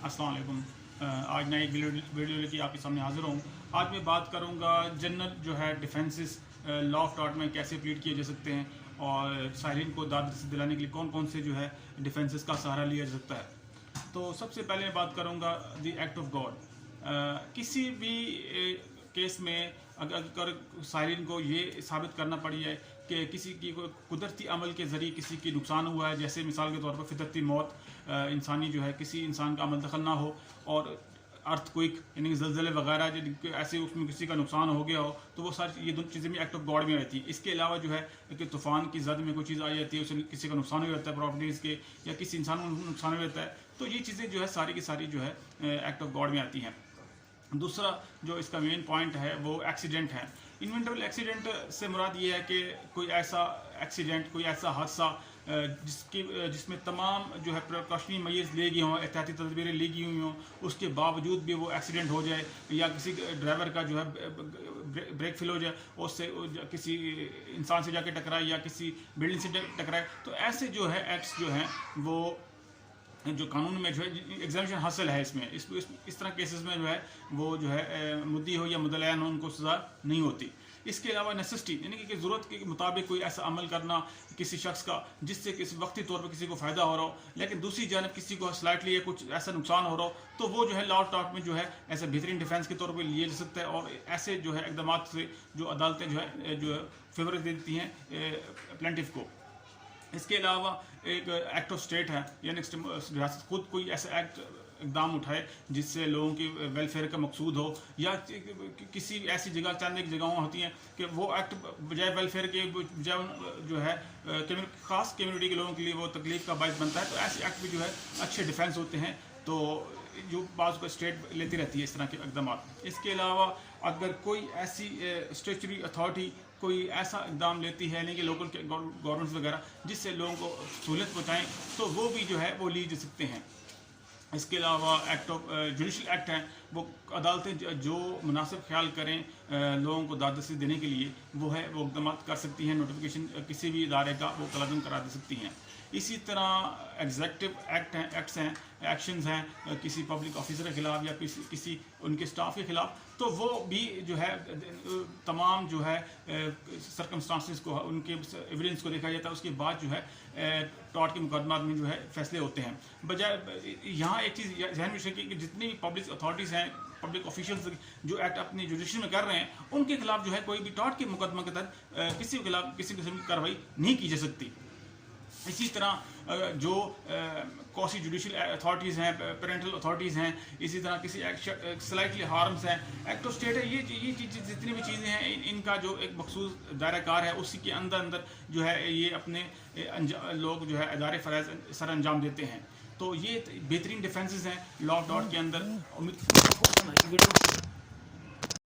अस्सलाम वालेकुम। आज नई वीडियो लेके आपके सामने हाजिर हूँ। आज मैं बात करूँगा जनरल जो है डिफेंसेस लॉ ऑफ टॉर्ट में कैसे प्लीड किए जा सकते हैं और साहिरीन को दाद दिलाने के लिए कौन कौन से जो है डिफेंसेस का सहारा लिया जा सकता है। तो सबसे पहले मैं बात करूँगा द एक्ट ऑफ गॉड। किसी भी केस में अगर साहिरीन को ये साबित करना पड़ी है कि किसी की कुदरती अमल के ज़रिए किसी की नुकसान हुआ है, जैसे मिसाल के तौर पर फितरती मौत, इंसानी जो है किसी इंसान का अमल दखल ना हो और अर्थ क्विक यानी कि ज़लज़ले वगैरह ऐसे उसमें किसी का नुकसान हो गया हो, तो वो सारी ये दोनों चीज़ें भी एक्ट ऑफ गॉड में रहती है। इसके अलावा जो है कि तूफ़ान की जद में कोई चीज़ आ जाती है, उससे किसी का नुकसान हो जाता है प्रॉपर्टीज़ के, या किसी इंसान को नुकसान हो जाता है, तो ये चीज़ें जो है सारी की सारी जो है एक्ट ऑफ गॉड में आती हैं। दूसरा जो इसका मेन पॉइंट है वो एक्सीडेंट है। इन्वेंटेबल एक्सीडेंट से मुराद ये है कि कोई ऐसा एक्सीडेंट, कोई ऐसा हादसा जिसमें तमाम जो है प्रिकॉशनरी मेजर्स ली गई हों, एहतियाती तदबीरें ली गई हुई हों, उसके बावजूद भी वो एक्सीडेंट हो जाए, या किसी ड्राइवर का जो है ब्रेक फेल हो जाए, उससे किसी इंसान से जाके टकराए या किसी बिल्डिंग से टकराए, तो ऐसे जो है एक्ट्स जो हैं वो जो कानून में जो है एग्जामिशन हासिल है। इसमें इस तरह केसेस में जो है वो जो है मुद्दी हो या मुदलयान हो, उनको सज़ा नहीं होती। इसके अलावा नेसेसिटी यानी कि ज़रूरत के मुताबिक कोई ऐसा अमल करना किसी शख्स का जिससे किसी वक्ती तौर पर किसी को फ़ायदा हो रहा हो, लेकिन दूसरी जानब किसी को स्लाइटली या कुछ ऐसा नुकसान हो रहा हो, तो वो जो है लॉ ऑफ टॉर्ट में जो है ऐसा बेहतरीन डिफेंस के तौर पर लिया जा सकता है। और ऐसे जो है इक़दाम से जो अदालतें जो है फेवर देती हैं प्लेंटिफ को। इसके अलावा एक एक्ट ऑफ स्टेट है, यानी रियासत खुद कोई ऐसा इकदाम उठाए जिससे लोगों की वेलफेयर का मकसूद हो, या किसी ऐसी जगह, चंद एक जगहों होती हैं कि वो एक्ट बजाय वेलफेयर के बजाय जो है ख़ास कम्युनिटी के लोगों के लिए वो तकलीफ का बायस बनता है, तो ऐसे एक्ट भी जो है अच्छे डिफेंस होते हैं, तो जो बाज़ को स्टेट लेती रहती है इस तरह के इकदाम। इसके अलावा अगर कोई ऐसी स्टेचुरी अथॉरिटी कोई ऐसा इकदाम लेती है, यानी कि लोकल गवर्नमेंट्स वगैरह, जिससे लोगों को सहूलियत पहुँचाएँ, तो वो भी जो है वो लिए जा सकते हैं। इसके अलावा एक्ट ऑफ जुडिशल एक्ट हैं, वो अदालतें जो मुनासिब ख्याल करें लोगों को दाद रसीद देने के लिए, वो इक़दाम कर सकती हैं। नोटिफिकेशन किसी भी इदारे का वो कलम करा दे सकती हैं। इसी तरह एग्जीक्यूटिव एक्ट्स हैं, एक्शंस हैं किसी पब्लिक ऑफिसर के ख़िलाफ़ या किसी उनके स्टाफ के ख़िलाफ़, तो वो भी जो है तमाम जो है सर्कमस्टांसेस को, उनके एविडेंस को देखा जाता है, उसके बाद जो है टॉर्ट के मुकदमात में जो है फैसले होते हैं। बजाय यहाँ एक चीज़ ध्यान में रखिए कि जितनी भी पब्लिक अथॉरिटीज़ हैं, पब्लिक ऑफिशियल्स जो एक्ट अपनी जुडिशरी में कर रहे हैं, उनके खिलाफ जो है कोई भी टॉर्ट के मुकदमा के तहत किसी के खिलाफ किसी किस्म की कार्रवाई नहीं की जा सकती। इसी तरह जो कॉसी जुडिशल अथॉरिटीज़ हैं, पेरेंटल अथॉरिटीज़ हैं, इसी तरह किसी स्लाइटली हार्म्स हैं, एक्ट ऑफ स्टेट है, ये जितनी भी चीज़ें हैं इनका जो एक मखसूस दायरा कार है, उसी के अंदर जो है ये अपने लोग जो है अदारे फ़राइज़ सर अंजाम देते हैं। तो ये बेहतरीन डिफेंसेस हैं लॉ ऑफ टॉर्ट के अंदर। उम्मीद